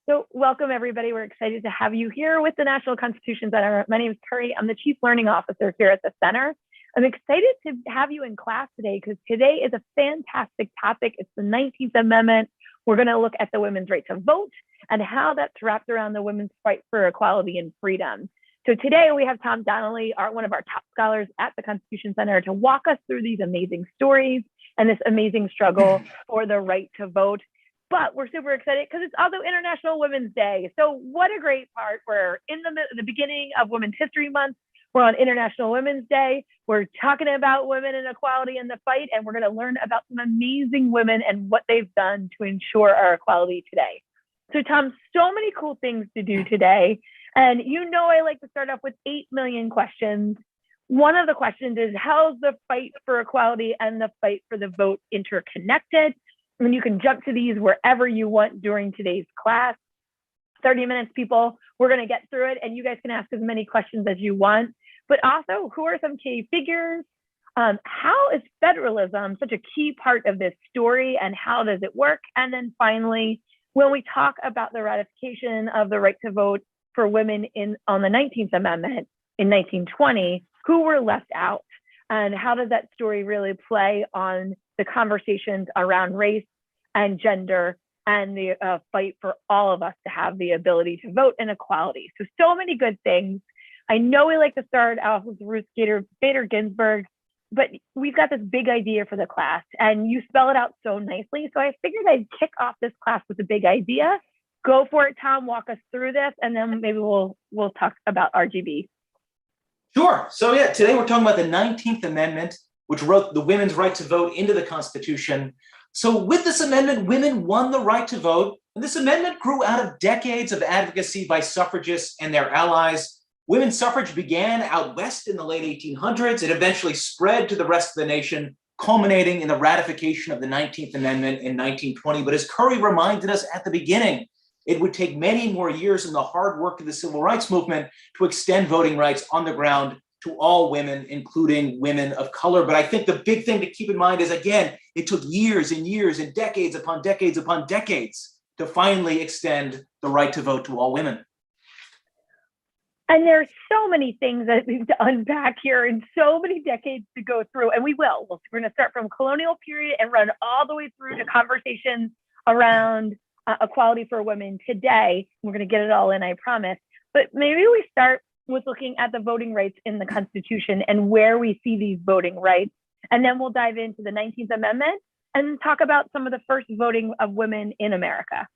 So welcome, everybody. We're excited to have you here with the National Constitution Center. My name is Carrie. I'm the Chief Learning Officer here at the center. I'm excited to have you in class today because today is a fantastic topic. It's the 19th Amendment. We're going to look at the women's right to vote and how that's wrapped around the women's fight for equality and freedom. So today we have Tom Donnelly, one of our top scholars at the Constitution Center, to walk us through these amazing stories and this amazing struggle for the right to vote. But we're super excited because it's also International Women's Day. So what a great part. We're in the beginning of Women's History Month. We're on International Women's Day. We're talking about women and equality in the fight, and we're going to learn about some amazing women and what they've done to ensure our equality today. So Tom, so many cool things to do today. And you know I like to start off with 8 million questions. One of the questions is, how's the fight for equality and the fight for the vote interconnected? And you can jump to these wherever you want during today's class. 30 minutes, people. We're going to get through it, and you guys can ask as many questions as you want. But also, who are some key figures? How is federalism such a key part of this story, and how does it work? And then finally, when we talk about the ratification of the right to vote for women on the 19th Amendment in 1920, who were left out? And how does that story really play on the conversations around race and gender and the fight for all of us to have the ability to vote and equality? So many good things. I know we like to start off with Ruth Bader Ginsburg, but we've got this big idea for the class, and you spell it out so nicely. So I figured I'd kick off this class with a big idea. Go for it, Tom. Walk us through this, and then maybe we'll talk about RGB. Sure. So yeah, today we're talking about the 19th Amendment, which wrote the women's right to vote into the Constitution. So with this amendment, women won the right to vote. And this amendment grew out of decades of advocacy by suffragists and their allies. Women's suffrage began out west in the late 1800s. It eventually spread to the rest of the nation, culminating in the ratification of the 19th Amendment in 1920. But as Curry reminded us at the beginning, it would take many more years in the hard work of the civil rights movement to extend voting rights on the ground to all women, including women of color. But I think the big thing to keep in mind is, again, it took years and years and decades upon decades upon decades to finally extend the right to vote to all women. And there's so many things that we have to unpack here and so many decades to go through. And we will. We're going to start from colonial period and run all the way through to conversations around equality for women today. We're going to get it all in, I promise. But maybe we start with looking at the voting rights in the Constitution and where we see these voting rights. And then we'll dive into the 19th Amendment and talk about some of the first voting of women in America.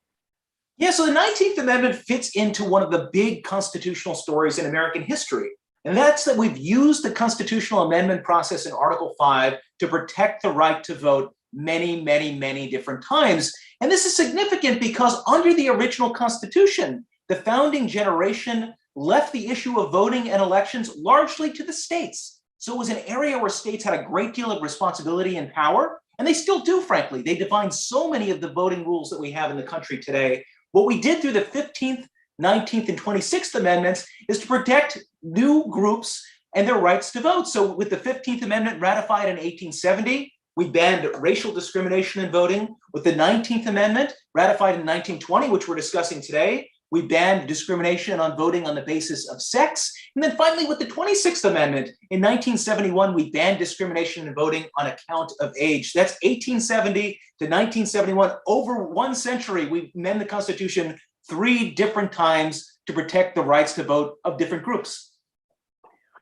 Yeah, so the 19th Amendment fits into one of the big constitutional stories in American history. And that's that we've used the constitutional amendment process in Article 5 to protect the right to vote many, many, many different times. And this is significant because under the original Constitution, the founding generation left the issue of voting and elections largely to the states. So it was an area where states had a great deal of responsibility and power, and they still do, frankly. They define so many of the voting rules that we have in the country today. What we did through the 15th, 19th, and 26th Amendments is to protect new groups and their rights to vote. So with the 15th Amendment ratified in 1870, we banned racial discrimination in voting. With the 19th Amendment ratified in 1920, which we're discussing today, we banned discrimination on voting on the basis of sex. And then finally, with the 26th Amendment in 1971, we banned discrimination in voting on account of age. That's 1870 to 1971. Over 1 century, we amended the Constitution 3 different times to protect the rights to vote of different groups.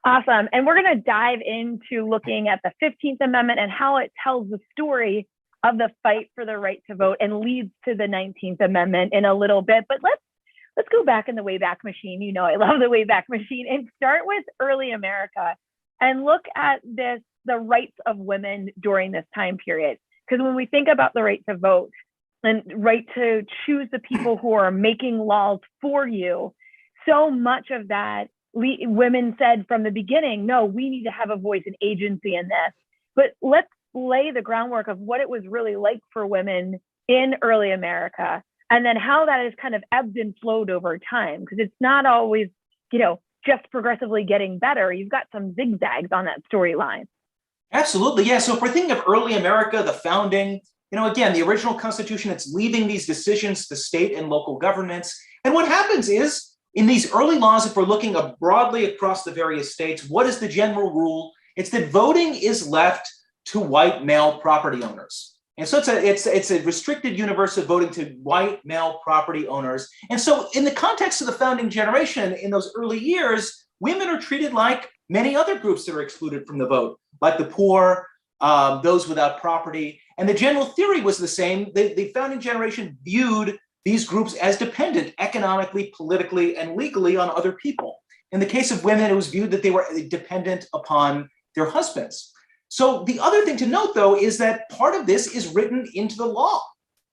Awesome. And we're going to dive into looking at the 15th Amendment and how it tells the story of the fight for the right to vote and leads to the 19th Amendment in a little bit. But let's go back in the Wayback Machine. You know, I love the Wayback Machine, and start with early America and look at the rights of women during this time period. Because when we think about the right to vote and right to choose the people who are making laws for you, so much of that women said from the beginning, no, we need to have a voice and agency in this. But let's lay the groundwork of what it was really like for women in early America, and then how that has kind of ebbed and flowed over time, because it's not always, just progressively getting better. You've got some zigzags on that storyline. Absolutely, yeah. So if we're thinking of early America, the founding, Again, the original Constitution, it's leaving these decisions to state and local governments. And what happens is, in these early laws, if we're looking broadly across the various states, what is the general rule? It's that voting is left to white male property owners. And so it's a restricted universe of voting to white male property owners. And so in the context of the founding generation, in those early years, women are treated like many other groups that are excluded from the vote, like the poor, those without property. And the general theory was the same. The founding generation viewed these groups as dependent economically, politically, and legally on other people. In the case of women, it was viewed that they were dependent upon their husbands. So the other thing to note, though, is that part of this is written into the law.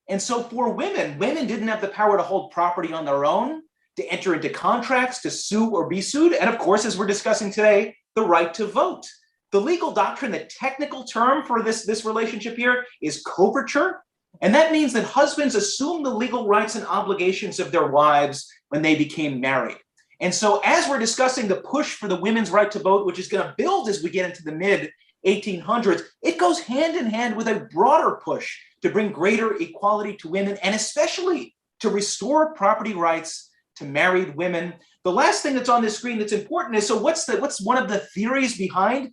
And so for women didn't have the power to hold property on their own, to enter into contracts, to sue or be sued, and of course, as we're discussing today, the right to vote. The legal doctrine, the technical term for this relationship here is coverture. And that means that husbands assume the legal rights and obligations of their wives when they became married. And so as we're discussing the push for the women's right to vote, which is going to build as we get into the mid-1800s, it goes hand in hand with a broader push to bring greater equality to women, and especially to restore property rights to married women. The last thing that's on this screen that's important is, so what's one of the theories behind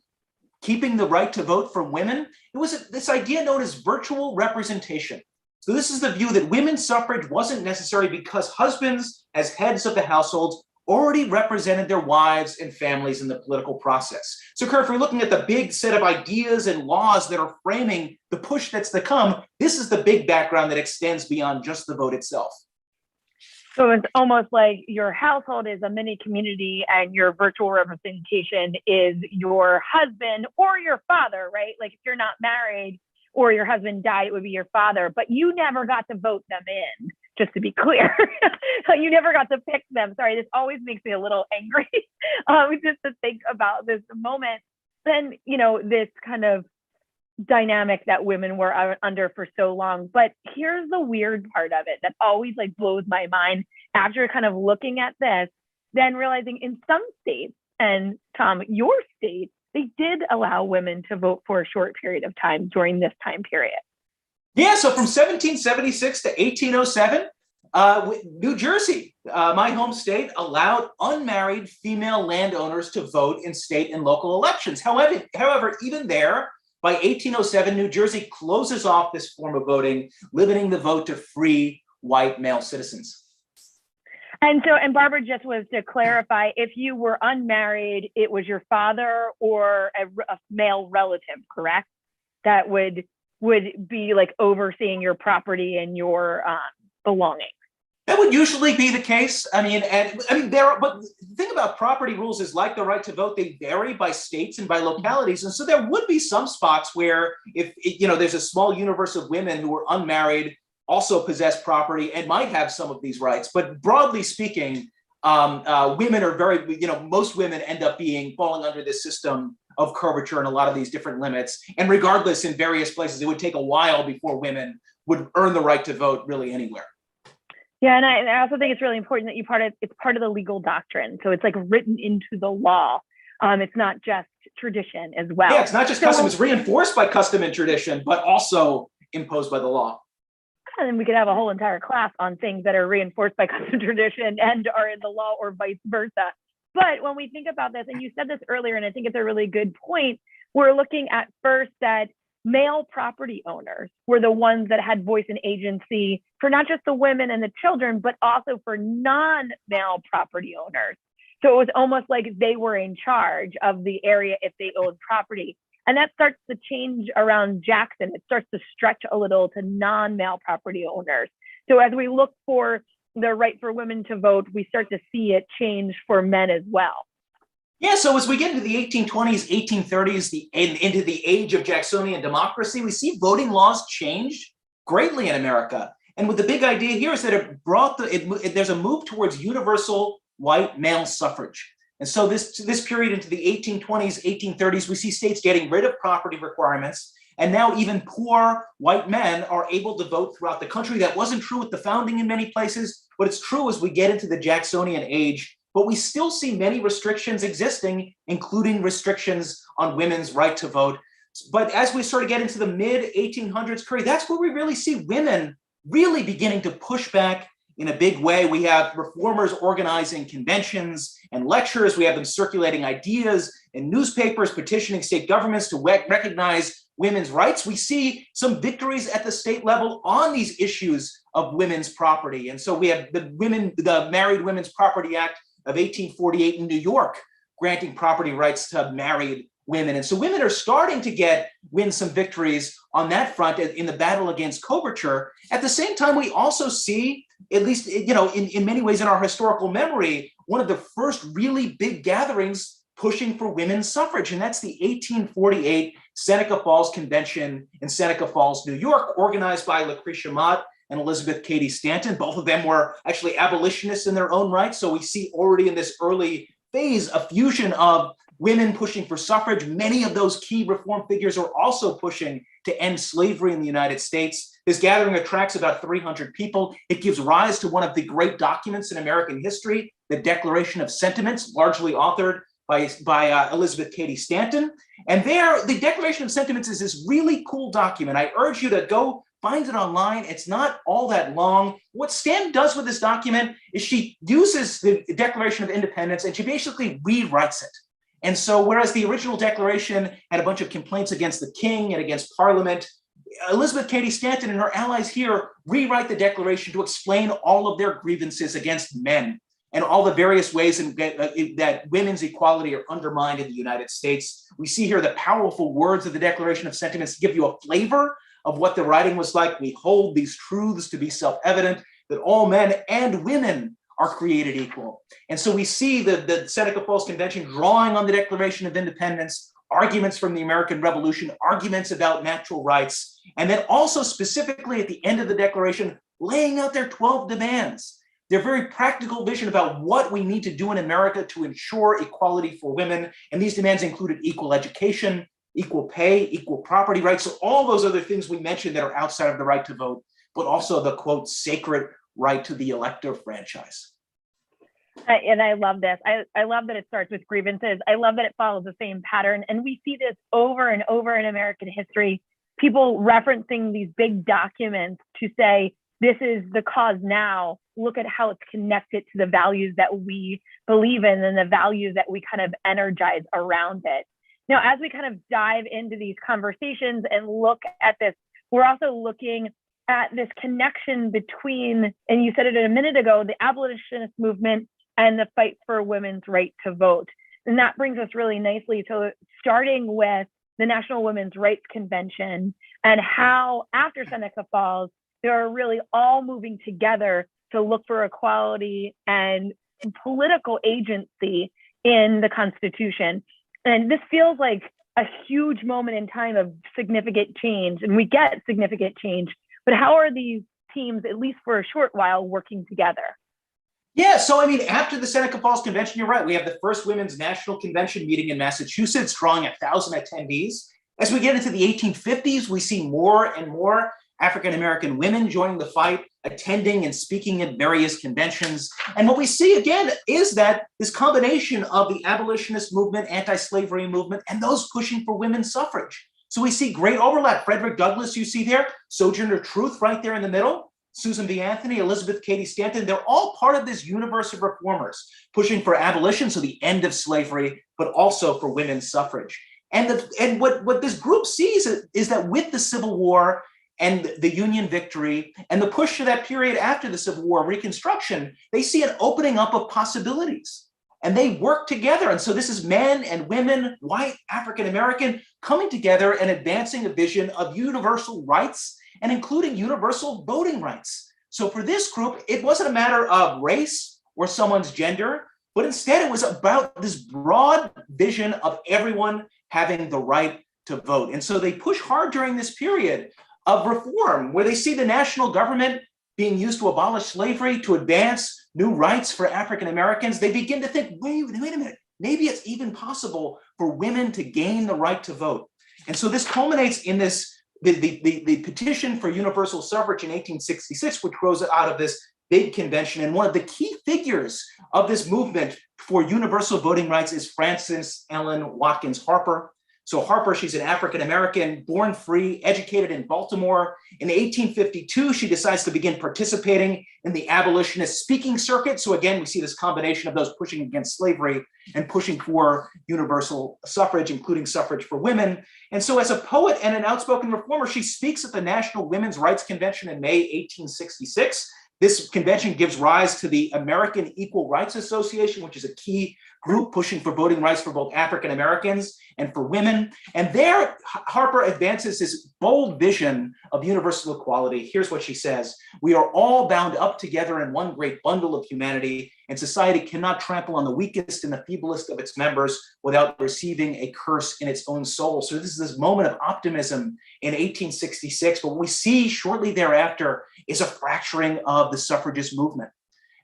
keeping the right to vote for women? It was this idea known as virtual representation. So this is the view that women's suffrage wasn't necessary because husbands, as heads of the households, already represented their wives and families in the political process. So Kurt, if we're looking at the big set of ideas and laws that are framing the push that's to come, this is the big background that extends beyond just the vote itself. So it's almost like your household is a mini community and your virtual representation is your husband or your father, right? Like if you're not married or your husband died, it would be your father, but you never got to vote them in, just to be clear. You never got to pick them. Sorry, this always makes me a little angry just to think about this moment. Then, this kind of dynamic that women were under for so long. But here's the weird part of it that always blows my mind after kind of looking at this, then realizing in some states, and Tom, your state, they did allow women to vote for a short period of time during this time period. Yeah, so from 1776 to 1807, New Jersey, my home state, allowed unmarried female landowners to vote in state and local elections. However, even there, by 1807, New Jersey closes off this form of voting, limiting the vote to free white male citizens. And Barbara, just was to clarify, if you were unmarried, it was your father or a male relative, correct? That would be overseeing your property and your belongings. That would usually be the case. But the thing about property rules is, like the right to vote, they vary by states and by localities. And so there would be some spots where if there's a small universe of women who are unmarried, also possess property and might have some of these rights. But broadly speaking, women are most women end up falling under this system of curvature and a lot of these different limits. And regardless, in various places, it would take a while before women would earn the right to vote really anywhere. Yeah, and I also think it's really important that it's part of the legal doctrine. So it's written into the law. It's not just tradition as well. Yeah, it's not just custom, it's reinforced by custom and tradition, but also imposed by the law. And we could have a whole entire class on things that are reinforced by custom tradition and are in the law or vice versa. But when we think about this, and you said this earlier, and I think it's a really good point, we're looking at first that male property owners were the ones that had voice and agency for not just the women and the children, but also for non-male property owners. So it was almost like they were in charge of the area if they owned property. And that starts to change around Jackson. It starts to stretch a little to non-male property owners. So as we look for the right for women to vote, we start to see it change for men as well. Yeah, so as we get into the 1820s, 1830s, into the age of Jacksonian democracy, we see voting laws changed greatly in America. And what the big idea here is that there's a move towards universal white male suffrage. And so this period into the 1820s, 1830s, we see states getting rid of property requirements. And now even poor white men are able to vote throughout the country. That wasn't true with the founding in many places, but it's true as we get into the Jacksonian age. But we still see many restrictions existing, including restrictions on women's right to vote. But as we sort of get into the mid 1800s, Curry, that's where we really see women really beginning to push back in a big way. We have reformers organizing conventions and lectures. We have them circulating ideas in newspapers, petitioning state governments to recognize women's rights. We see some victories at the state level on these issues of women's property. And so we have the Married Women's Property Act of 1848 in New York, granting property rights to married women. And so women are starting to win some victories on that front in the battle against coverture. At the same time, we also see, at least, in many ways in our historical memory, one of the first really big gatherings pushing for women's suffrage. And that's the 1848 Seneca Falls Convention in Seneca Falls, New York, organized by Lucretia Mott and Elizabeth Cady Stanton. Both of them were actually abolitionists in their own right. So we see already in this early phase a fusion of women pushing for suffrage. Many of those key reform figures are also pushing to end slavery in the United States. This gathering attracts about 300 people. It gives rise to one of the great documents in American history, the Declaration of Sentiments, largely authored by Elizabeth Cady Stanton. And there, the Declaration of Sentiments is this really cool document. I urge you to go find it online. It's not all that long. What Stanton does with this document is she uses the Declaration of Independence and she basically rewrites it. And so whereas the original declaration had a bunch of complaints against the king and against Parliament, Elizabeth Cady Stanton and her allies here rewrite the Declaration to explain all of their grievances against men and all the various ways that women's equality are undermined in the United States. We see here the powerful words of the Declaration of Sentiments to give you a flavor of what the writing was like. We hold these truths to be self-evident, that all men and women are created equal. And so we see the Seneca Falls Convention drawing on the Declaration of Independence, arguments from the American Revolution, arguments about natural rights, and then also specifically at the end of the Declaration, laying out their 12 demands, their very practical vision about what we need to do in America to ensure equality for women. And these demands included equal education, equal pay, equal property rights, so all those other things we mentioned that are outside of the right to vote, but also the, quote, sacred right to the elective franchise. And I love this. I love that it starts with grievances. I love that it follows the same pattern. And we see this over and over in American history, people referencing these big documents to say, this is the cause now. Look at how it's connected to the values that we believe in and the values that we kind of energize around it. Now, as we kind of dive into these conversations and look at this, we're also looking at this connection between, and you said it a minute ago, the abolitionist movement and the fight for women's right to vote. And that brings us really nicely to starting with the National Women's Rights Convention and how after Seneca Falls, they're really all moving together to look for equality and political agency in the Constitution. And this feels like a huge moment in time of significant change, and we get significant change, but how are these teams, at least for a short while, working together? Yeah, so I mean, after the Seneca Falls Convention, you're right, we have the first Women's National Convention meeting in Massachusetts, drawing 1,000 attendees. As we get into the 1850s, we see more and more African-American women joining the fight, attending and speaking at various conventions. And what we see again is that this combination of the abolitionist movement, anti-slavery movement, and those pushing for women's suffrage. So we see great overlap. Frederick Douglass, you see there, Sojourner Truth right there in the middle, Susan B. Anthony, Elizabeth Cady Stanton, they're all part of this universe of reformers pushing for abolition, so the end of slavery, but also for women's suffrage. And what this group sees is that with the Civil War and the Union victory and the push to that period after the Civil War, Reconstruction, they see an opening up of possibilities. And they work together. And so this is men and women, white, African-American, coming together and advancing a vision of universal rights and including universal voting rights. So for this group, it wasn't a matter of race or someone's gender, but instead it was about this broad vision of everyone having the right to vote. And so they push hard during this period of reform, where they see the national government being used to abolish slavery, to advance new rights for African Americans. They begin to think, wait a minute, maybe it's even possible for women to gain the right to vote. And so this culminates in the petition for universal suffrage in 1866, which grows out of this big convention. And one of the key figures of this movement for universal voting rights is Frances Ellen Watkins Harper. So Harper, she's an African-American, born free, educated in Baltimore. In 1852, she decides to begin participating in the abolitionist speaking circuit. So again, we see this combination of those pushing against slavery and pushing for universal suffrage, including suffrage for women. And so as a poet and an outspoken reformer, she speaks at the National Women's Rights Convention in May 1866. This convention gives rise to the American Equal Rights Association, which is a key group pushing for voting rights for both African Americans and for women. And there, Harper advances this bold vision of universal equality. Here's what she says: "We are all bound up together in one great bundle of humanity, and society cannot trample on the weakest and the feeblest of its members without receiving a curse in its own soul." So this is this moment of optimism in 1866. But what we see shortly thereafter is a fracturing of the suffragist movement.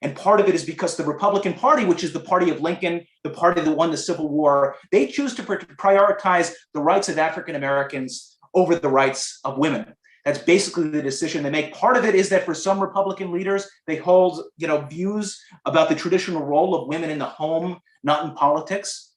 And part of it is because the Republican Party, which is the party of Lincoln, the party that won the Civil War, they choose to prioritize the rights of African Americans over the rights of women. That's basically the decision they make. Part of it is that for some Republican leaders, they hold views about the traditional role of women in the home, not in politics.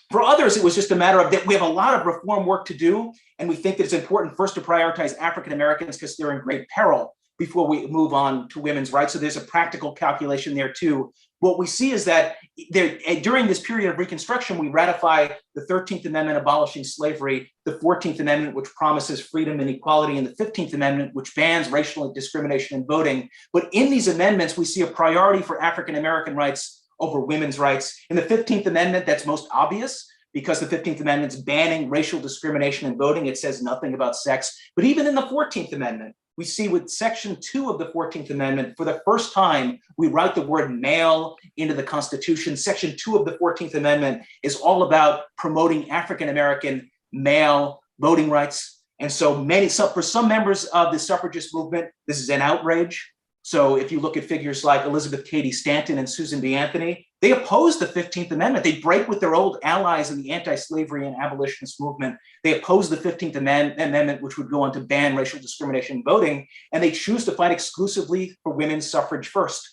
For others, it was just a matter of that we have a lot of reform work to do, and we think that it's important first to prioritize African Americans because they're in great peril before we move on to women's rights. So there's a practical calculation there too. What we see is that during this period of Reconstruction, we ratify the 13th Amendment abolishing slavery, the 14th Amendment, which promises freedom and equality, and the 15th Amendment, which bans racial discrimination in voting. But in these amendments, we see a priority for African American rights over women's rights. In the 15th Amendment, that's most obvious, because the 15th Amendment's banning racial discrimination in voting. It says nothing about sex. But even in the 14th Amendment, we see with Section 2 of the 14th Amendment, for the first time, we write the word male into the Constitution. Section 2 of the 14th Amendment is all about promoting African-American male voting rights. And so for some members of the suffragist movement, this is an outrage. So if you look at figures like Elizabeth Cady Stanton and Susan B. Anthony, they oppose the 15th Amendment. They break with their old allies in the anti-slavery and abolitionist movement. They oppose the 15th Amendment, which would go on to ban racial discrimination in voting, and they choose to fight exclusively for women's suffrage first.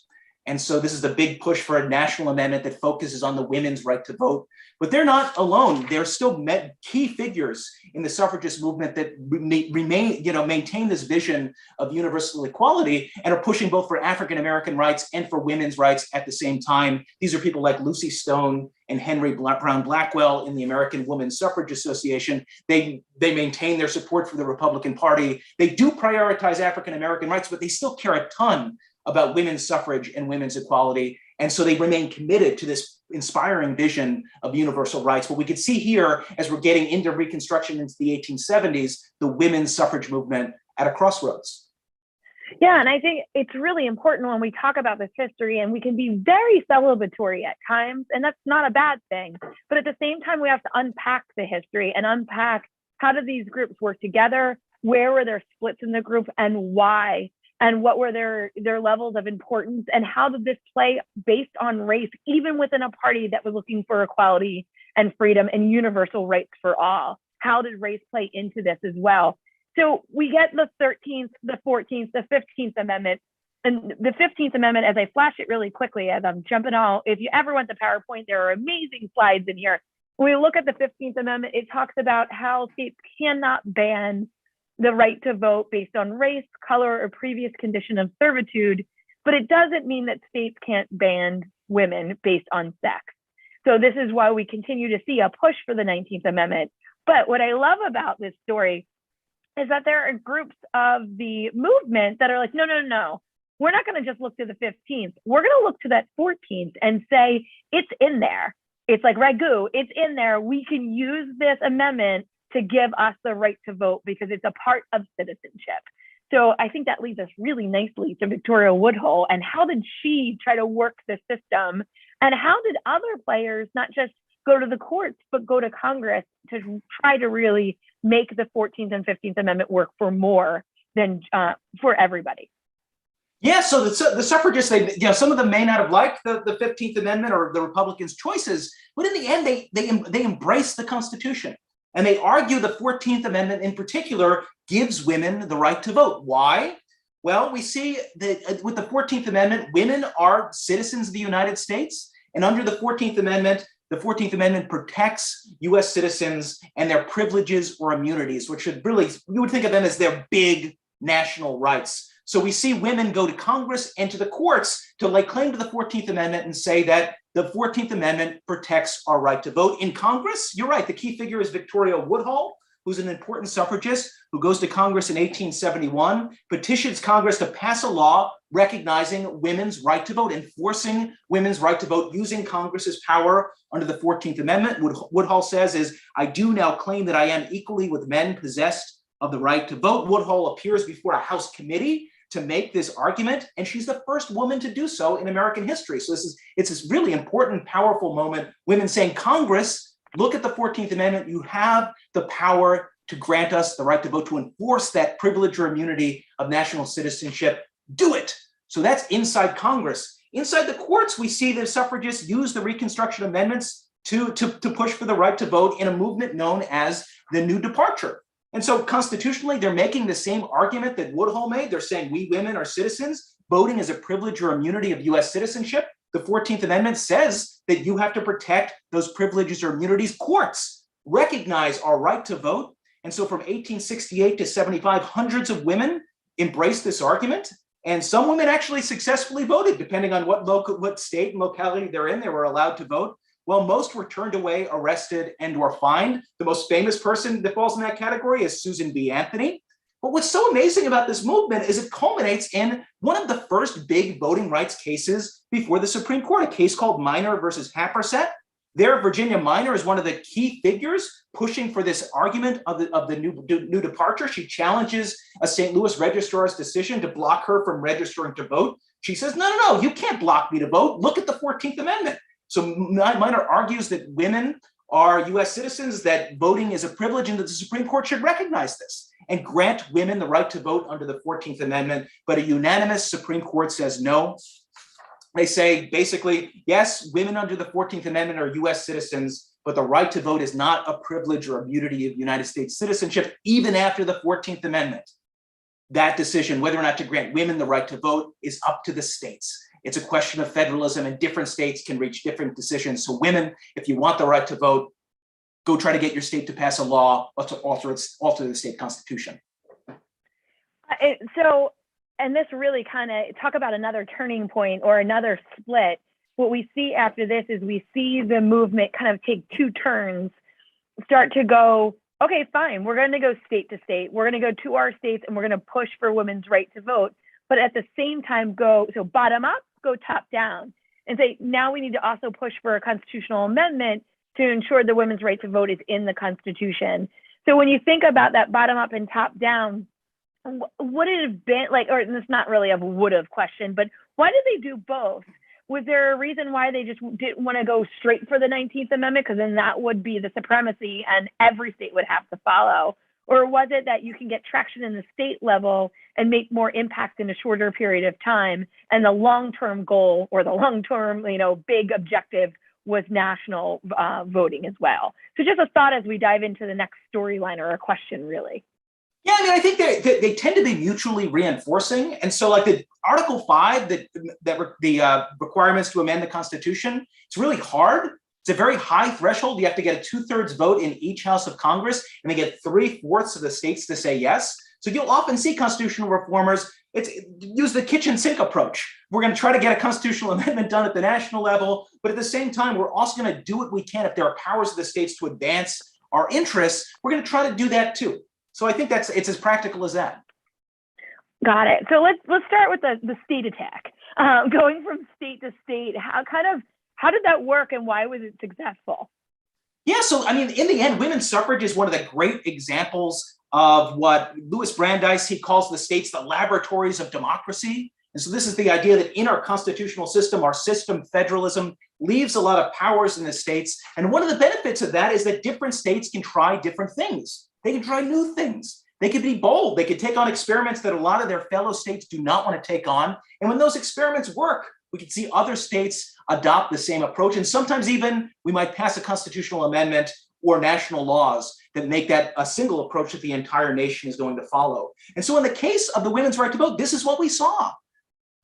And so this is the big push for a national amendment that focuses on the women's right to vote. But they're not alone. They're still key figures in the suffragist movement that maintain this vision of universal equality and are pushing both for African-American rights and for women's rights at the same time. These are people like Lucy Stone and Henry Brown Blackwell in the American Women's Suffrage Association. They maintain their support for the Republican Party. They do prioritize African-American rights, but they still care a ton about women's suffrage and women's equality. And so they remain committed to this inspiring vision of universal rights. But we could see here, as we're getting into Reconstruction into the 1870s, the women's suffrage movement at a crossroads. Yeah, and I think it's really important when we talk about this history, and we can be very celebratory at times, and that's not a bad thing. But at the same time, we have to unpack the history and unpack how did these groups work together, where were there splits in the group, and why? And what were their levels of importance, and how did this play based on race, even within a party that was looking for equality and freedom and universal rights for all? How did race play into this as well? So we get the 13th, the 14th, the 15th Amendment. And the 15th Amendment, as I flash it really quickly, as I'm jumping out, if you ever went to PowerPoint, there are amazing slides in here. When we look at the 15th Amendment, it talks about how states cannot ban the right to vote based on race, color, or previous condition of servitude, but it doesn't mean that states can't ban women based on sex. So this is why we continue to see a push for the 19th Amendment. But what I love about this story is that there are groups of the movement that are like, no, we're not going to just look to the 15th. We're going to look to that 14th and say, it's in there. It's like ragu, it's in there. We can use this amendment to give us the right to vote because it's a part of citizenship. So I think that leads us really nicely to Victoria Woodhull and how did she try to work the system, and how did other players not just go to the courts, but go to Congress to try to really make the 14th and 15th Amendment work for more than for everybody. Yeah, so the suffragists, some of them may not have liked the 15th Amendment or the Republicans' choices, but in the end, they embrace the Constitution. And they argue the 14th Amendment in particular gives women the right to vote. Why? Well, we see that with the 14th Amendment, women are citizens of the United States. And under the 14th Amendment, the 14th Amendment protects US citizens and their privileges or immunities, which should really, you would think of them as their big national rights. So we see women go to Congress and to the courts to lay claim to the 14th Amendment and say that the 14th Amendment protects our right to vote. In Congress, you're right, the key figure is Victoria Woodhull, who's an important suffragist who goes to Congress in 1871, petitions Congress to pass a law recognizing women's right to vote, enforcing women's right to vote using Congress's power under the 14th Amendment. Woodhull says is, I do now claim that I am equally with men possessed of the right to vote. Woodhull appears before a House committee to make this argument, and she's the first woman to do so in American history. So it's this really important, powerful moment, women saying, Congress, look at the 14th Amendment, you have the power to grant us the right to vote, to enforce that privilege or immunity of national citizenship, do it. So that's inside Congress. Inside the courts, we see the suffragists use the Reconstruction amendments to push for the right to vote in a movement known as the New Departure. And so constitutionally, they're making the same argument that Woodhull made. They're saying we women are citizens. Voting is a privilege or immunity of US citizenship. The 14th Amendment says that you have to protect those privileges or immunities. Courts recognize our right to vote. And so from 1868 to 75, hundreds of women embraced this argument. And some women actually successfully voted, depending on what state and locality they're in, they were allowed to vote. Well, most were turned away, arrested, and were fined. The most famous person that falls in that category is Susan B. Anthony. But what's so amazing about this movement is it culminates in one of the first big voting rights cases before the Supreme Court, a case called Minor versus Happersett. There, Virginia Minor is one of the key figures pushing for this argument of the new departure. She challenges a St. Louis registrar's decision to block her from registering to vote. She says, no, you can't block me to vote. Look at the 14th Amendment. So Minor argues that women are US citizens, that voting is a privilege, and that the Supreme Court should recognize this and grant women the right to vote under the 14th Amendment. But a unanimous Supreme Court says no. They say basically, yes, women under the 14th Amendment are US citizens, but the right to vote is not a privilege or immunity of United States citizenship, even after the 14th Amendment. That decision, whether or not to grant women the right to vote, is up to the states. It's a question of federalism, and different states can reach different decisions. So women, if you want the right to vote, go try to get your state to pass a law or to alter the state constitution. And this really kind of talk about another turning point or another split. What we see after this is we see the movement kind of take two turns, start to go, okay, fine, we're going to go state to state. We're going to go to our states and we're going to push for women's right to vote. But at the same time, so bottom up, go top down and say, now we need to also push for a constitutional amendment to ensure the women's right to vote is in the Constitution. So when you think about that bottom up and top down, would it have been like, or it's not really a would have question, but why did they do both? Was there a reason why they just didn't want to go straight for the 19th Amendment? Because then that would be the supremacy and every state would have to follow. Or was it that you can get traction in the state level and make more impact in a shorter period of time? And the long-term goal or the long-term, big objective was national voting as well. So just a thought as we dive into the next storyline or a question, really. Yeah, I mean, I think they tend to be mutually reinforcing. And so like the Article 5, the requirements to amend the Constitution, it's really hard. It's a very high threshold. You have to get a 2/3 vote in each House of Congress, and they get 3/4 of the states to say yes. So you'll often see constitutional reformers use the kitchen sink approach. We're going to try to get a constitutional amendment done at the national level, but at the same time, we're also going to do what we can. If there are powers of the states to advance our interests, we're going to try to do that too. So I think it's as practical as that. Got it. So let's start with the state attack. Going from state to state, how did that work and why was it successful? Yeah, so I mean, in the end, women's suffrage is one of the great examples of what Louis Brandeis, he calls the states the laboratories of democracy. And so this is the idea that in our constitutional system, our system, federalism, leaves a lot of powers in the states. And one of the benefits of that is that different states can try different things. They can try new things. They could be bold. They could take on experiments that a lot of their fellow states do not want to take on. And when those experiments work, we can see other states adopt the same approach. And sometimes even we might pass a constitutional amendment or national laws that make that a single approach that the entire nation is going to follow. And so in the case of the women's right to vote, this is what we saw.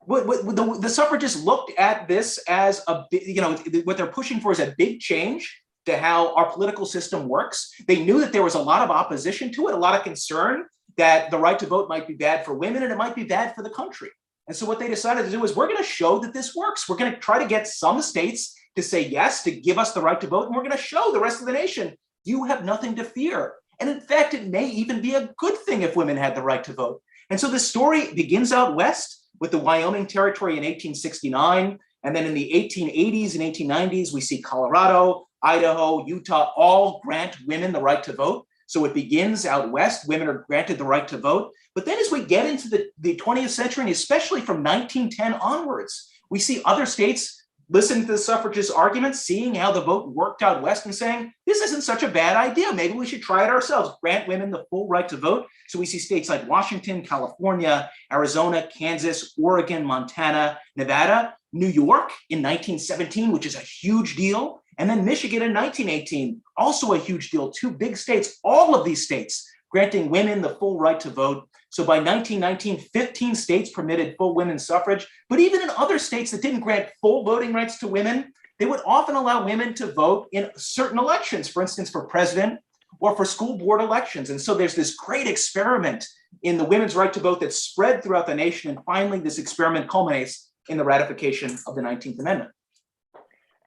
The suffragists looked at this as what they're pushing for is a big change to how our political system works. They knew that there was a lot of opposition to it, a lot of concern that the right to vote might be bad for women and it might be bad for the country. And so what they decided to do is, we're going to show that this works. We're going to try to get some states to say yes, to give us the right to vote. And we're going to show the rest of the nation, you have nothing to fear. And in fact, it may even be a good thing if women had the right to vote. And so this story begins out west with the Wyoming Territory in 1869. And then in the 1880s and 1890s, we see Colorado, Idaho, Utah, all grant women the right to vote. So it begins out west, women are granted the right to vote. But then as we get into the 20th century, and especially from 1910 onwards, we see other states listening to the suffragists' arguments, seeing how the vote worked out west and saying, this isn't such a bad idea. Maybe we should try it ourselves, grant women the full right to vote. So we see states like Washington, California, Arizona, Kansas, Oregon, Montana, Nevada, New York in 1917, which is a huge deal. And then Michigan in 1918, also a huge deal. Two big states, all of these states granting women the full right to vote. So by 1919, 15 states permitted full women's suffrage. But even in other states that didn't grant full voting rights to women, they would often allow women to vote in certain elections, for instance, for president or for school board elections. And so there's this great experiment in the women's right to vote that's spread throughout the nation. And finally, this experiment culminates in the ratification of the 19th Amendment.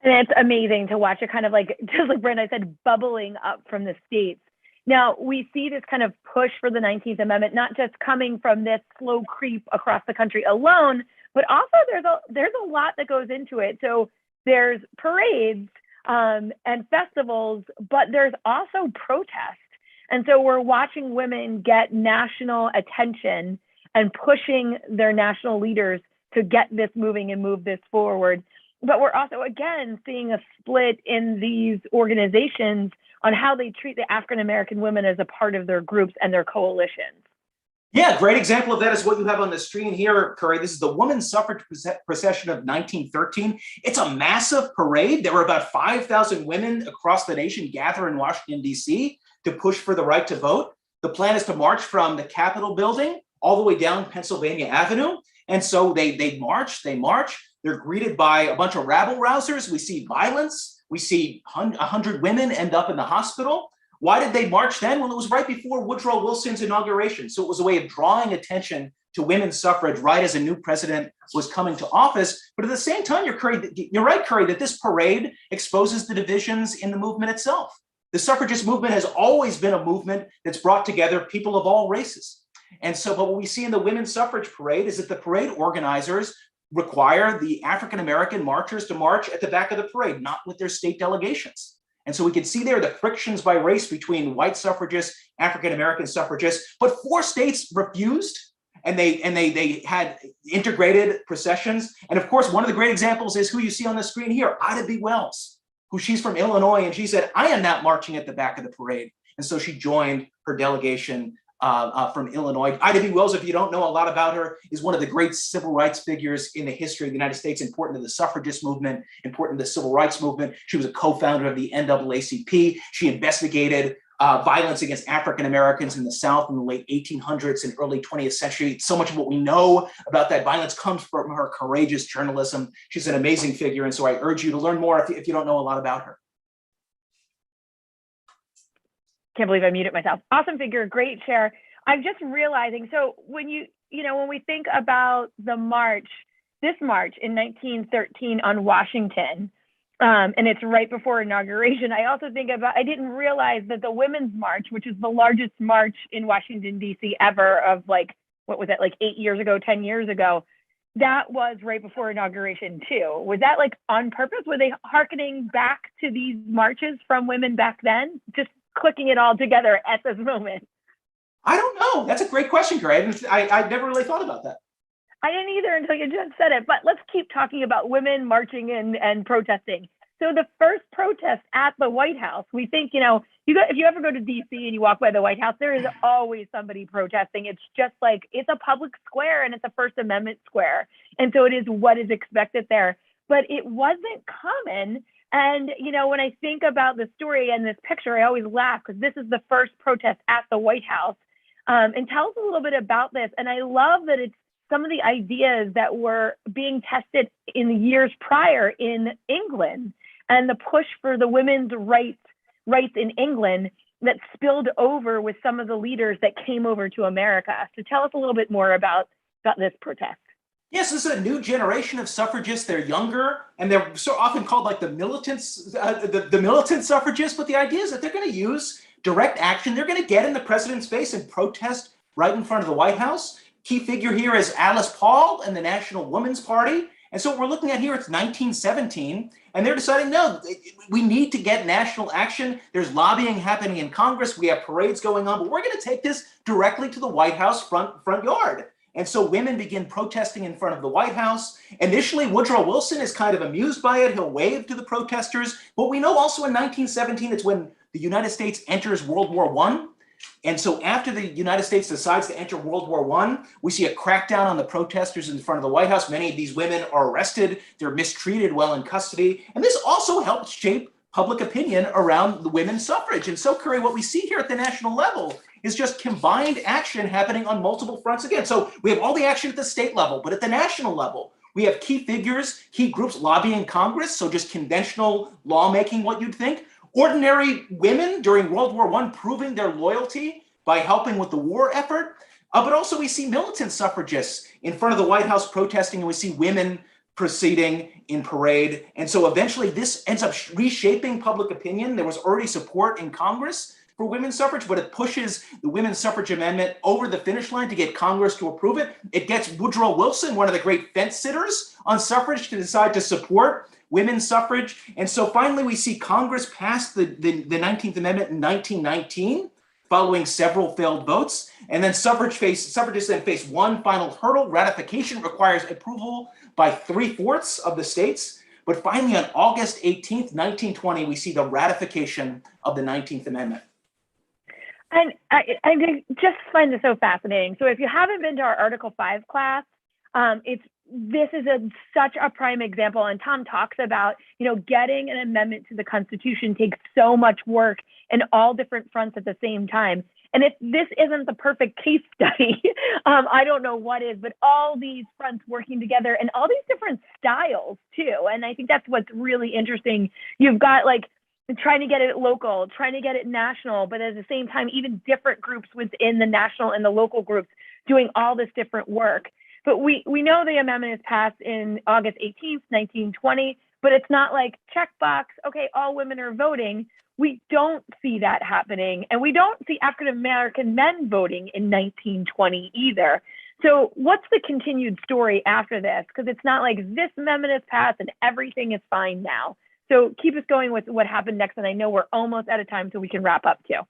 And it's amazing to watch it kind of like, just like Brenda said, bubbling up from the states. Now, we see this kind of push for the 19th Amendment, not just coming from this slow creep across the country alone, but also there's a lot that goes into it. So there's parades and festivals, but there's also protest. And so we're watching women get national attention and pushing their national leaders to get this moving and move this forward. But we're also, again, seeing a split in these organizations on how they treat the African-American women as a part of their groups and their coalitions. Yeah, great example of that is what you have on the screen here, Curry. This is the Women's Suffrage Procession of 1913. It's a massive parade. There were about 5,000 women across the nation gather in Washington, D.C. to push for the right to vote. The plan is to march from the Capitol building all the way down Pennsylvania Avenue. And so they march. They're greeted by a bunch of rabble-rousers. We see violence. We see 100 women end up in the hospital. Why did they march then? Well, it was right before Woodrow Wilson's inauguration. So it was a way of drawing attention to women's suffrage right as a new president was coming to office. But at the same time, you're right, Curry, that this parade exposes the divisions in the movement itself. The suffragist movement has always been a movement that's brought together people of all races. And so, but what we see in the women's suffrage parade is that the parade organizers require the African-American marchers to march at the back of the parade, not with their state delegations. And so we can see there the frictions by race between white suffragists, African-American suffragists, but 4 states refused, and they had integrated processions. And of course, one of the great examples is who you see on the screen here, Ida B. Wells, who she's from Illinois, and she said, I am not marching at the back of the parade. And so she joined her delegation from Illinois. Ida B. Wells, if you don't know a lot about her, is one of the great civil rights figures in the history of the United States, important to the suffragist movement, important to the civil rights movement. She was a co-founder of the NAACP. She investigated violence against African Americans in the South in the late 1800s and early 20th century. So much of what we know about that violence comes from her courageous journalism. She's an amazing figure, and so I urge you to learn more if you don't know a lot about her. Can't believe I muted myself. Awesome figure, great share. I'm just realizing, so when when we think about the march, this march in 1913 on Washington, and it's right before inauguration, I also think about, I didn't realize that the Women's March, which is the largest march in Washington, D.C. ever of like, what was that, like 8 years ago, 10 years ago, that was right before inauguration too. Was that like on purpose? Were they hearkening back to these marches from women back then? Just clicking it all together at this moment? I don't know. That's a great question, Greg. I never really thought about that. I didn't either until you just said it, but let's keep talking about women marching and protesting. So the first protest at the White House, we think, if you ever go to DC and you walk by the White House, there is always somebody protesting. It's just like, it's a public square and it's a First Amendment square. And so it is what is expected there, but it wasn't common. And, when I think about the story and this picture, I always laugh because this is the first protest at the White House. And tell us a little bit about this. And I love that it's some of the ideas that were being tested in the years prior in England and the push for the women's rights in England that spilled over with some of the leaders that came over to America. So tell us a little bit more about this protest. Yes, this is a new generation of suffragists. They're younger, and they're so often called like the militants, the militant suffragists. But the idea is that they're going to use direct action. They're going to get in the president's face and protest right in front of the White House. Key figure here is Alice Paul and the National Women's Party. And so what we're looking at here, it's 1917, and they're deciding, no, we need to get national action. There's lobbying happening in Congress. We have parades going on, but we're going to take this directly to the White House front yard. And so women begin protesting in front of the White House. Initially, Woodrow Wilson is kind of amused by it. He'll wave to the protesters. But we know also in 1917, it's when the United States enters World War I. And so after the United States decides to enter World War I, we see a crackdown on the protesters in front of the White House. Many of these women are arrested. They're mistreated while in custody. And this also helped shape public opinion around the women's suffrage. And so, Curry, what we see here at the national level is just combined action happening on multiple fronts again. So we have all the action at the state level, but at the national level, we have key figures, key groups lobbying Congress, so just conventional lawmaking, what you'd think. Ordinary women during World War I proving their loyalty by helping with the war effort. But also we see militant suffragists in front of the White House protesting, and we see women proceeding in parade. And so eventually this ends up reshaping public opinion. There was already support in Congress for women's suffrage, but it pushes the Women's Suffrage Amendment over the finish line to get Congress to approve it. It gets Woodrow Wilson, one of the great fence sitters on suffrage, to decide to support women's suffrage. And so finally we see Congress pass the 19th Amendment in 1919, following several failed votes. And then suffragists then face one final hurdle. Ratification requires approval by 3/4 of the states. But finally on August 18th, 1920, we see the ratification of the 19th Amendment. And I just find this so fascinating. So if you haven't been to our Article 5 class, this is such a prime example. And Tom talks about, getting an amendment to the Constitution takes so much work in all different fronts at the same time. And if this isn't the perfect case study, I don't know what is, but all these fronts working together and all these different styles too. And I think that's what's really interesting. You've got trying to get it local, trying to get it national, but at the same time, even different groups within the national and the local groups doing all this different work. But we know the amendment is passed in August 18th, 1920, but it's not like checkbox, okay, all women are voting. We don't see that happening. And we don't see African-American men voting in 1920 either. So what's the continued story after this? Because it's not like this amendment is passed and everything is fine now. So keep us going with what happened next. And I know we're almost out of time, so we can wrap up too.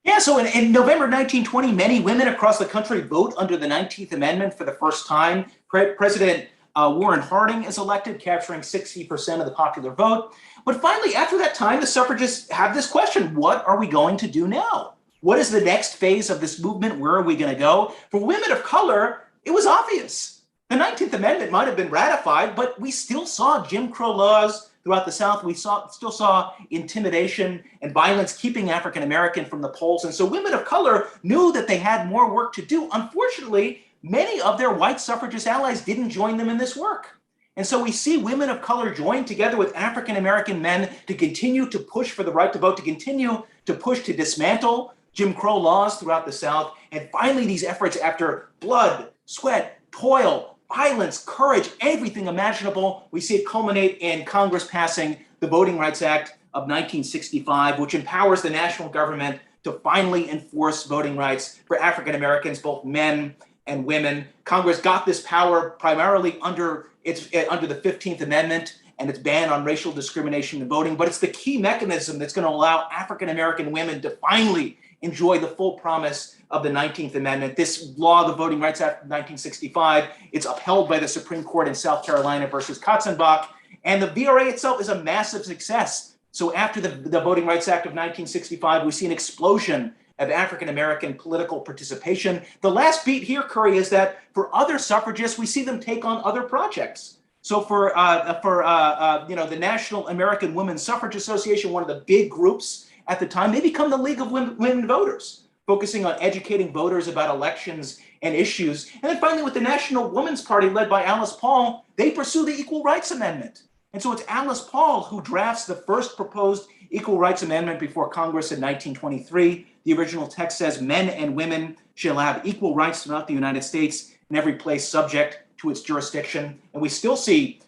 Yeah, so in November 1920, many women across the country vote under the 19th Amendment for the first time. President Warren Harding is elected, capturing 60% of the popular vote. But finally, after that time, the suffragists have this question: what are we going to do now? What is the next phase of this movement? Where are we going to go? For women of color, it was obvious. The 19th Amendment might have been ratified, but we still saw Jim Crow laws throughout the South. We still saw intimidation and violence keeping African American from the polls. And so women of color knew that they had more work to do. Unfortunately, many of their white suffragist allies didn't join them in this work. And so we see women of color join together with African American men to continue to push for the right to vote, to continue to push to dismantle Jim Crow laws throughout the South. And finally, these efforts, after blood, sweat, toil, violence, courage, everything imaginable, we see it culminate in Congress passing the Voting Rights Act of 1965, which empowers the national government to finally enforce voting rights for African Americans, both men and women. Congress got this power primarily under the 15th Amendment and its ban on racial discrimination in voting, but it's the key mechanism that's going to allow African American women to finally enjoy the full promise of the 19th Amendment. This law, the Voting Rights Act of 1965, it's upheld by the Supreme Court in South Carolina versus Katzenbach, and the VRA itself is a massive success. So after the Voting Rights Act of 1965, we see an explosion of African-American political participation. The last beat here, Curry, is that for other suffragists, we see them take on other projects. So for the National American Women's Suffrage Association, one of the big groups at the time, they become the League of Women Voters, focusing on educating voters about elections and issues. And then finally, with the National Women's Party led by Alice Paul, they pursue the Equal Rights Amendment. And so it's Alice Paul who drafts the first proposed Equal Rights Amendment before Congress in 1923. The original text says men and women shall have equal rights throughout the United States in every place subject to its jurisdiction. And we still see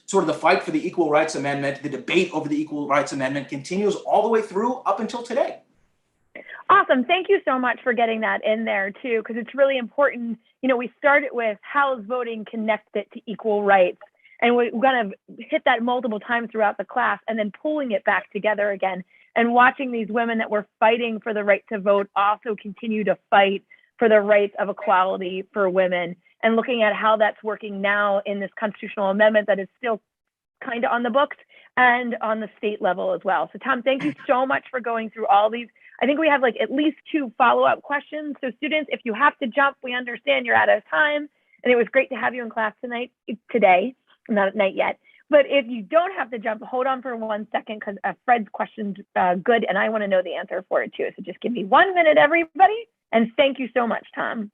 sort of the fight for the Equal Rights Amendment, the debate over the Equal Rights Amendment continues all the way through up until today. Awesome. Thank you so much for getting that in there too, because it's really important. You know, we started with how is voting connected to equal rights? And we're going to hit that multiple times throughout the class, and then pulling it back together again and watching these women that were fighting for the right to vote also continue to fight for the rights of equality for women, and looking at how that's working now in this constitutional amendment that is still kind of on the books and on the state level as well. So Tom, thank you so much for going through all these. I think we have like at least 2 follow-up questions. So students, if you have to jump, we understand you're out of time. And it was great to have you in class today, not at night yet. But if you don't have to jump, hold on for 1 second, because Fred's question's good and I want to know the answer for it too. So just give me 1 minute, everybody. And thank you so much, Tom.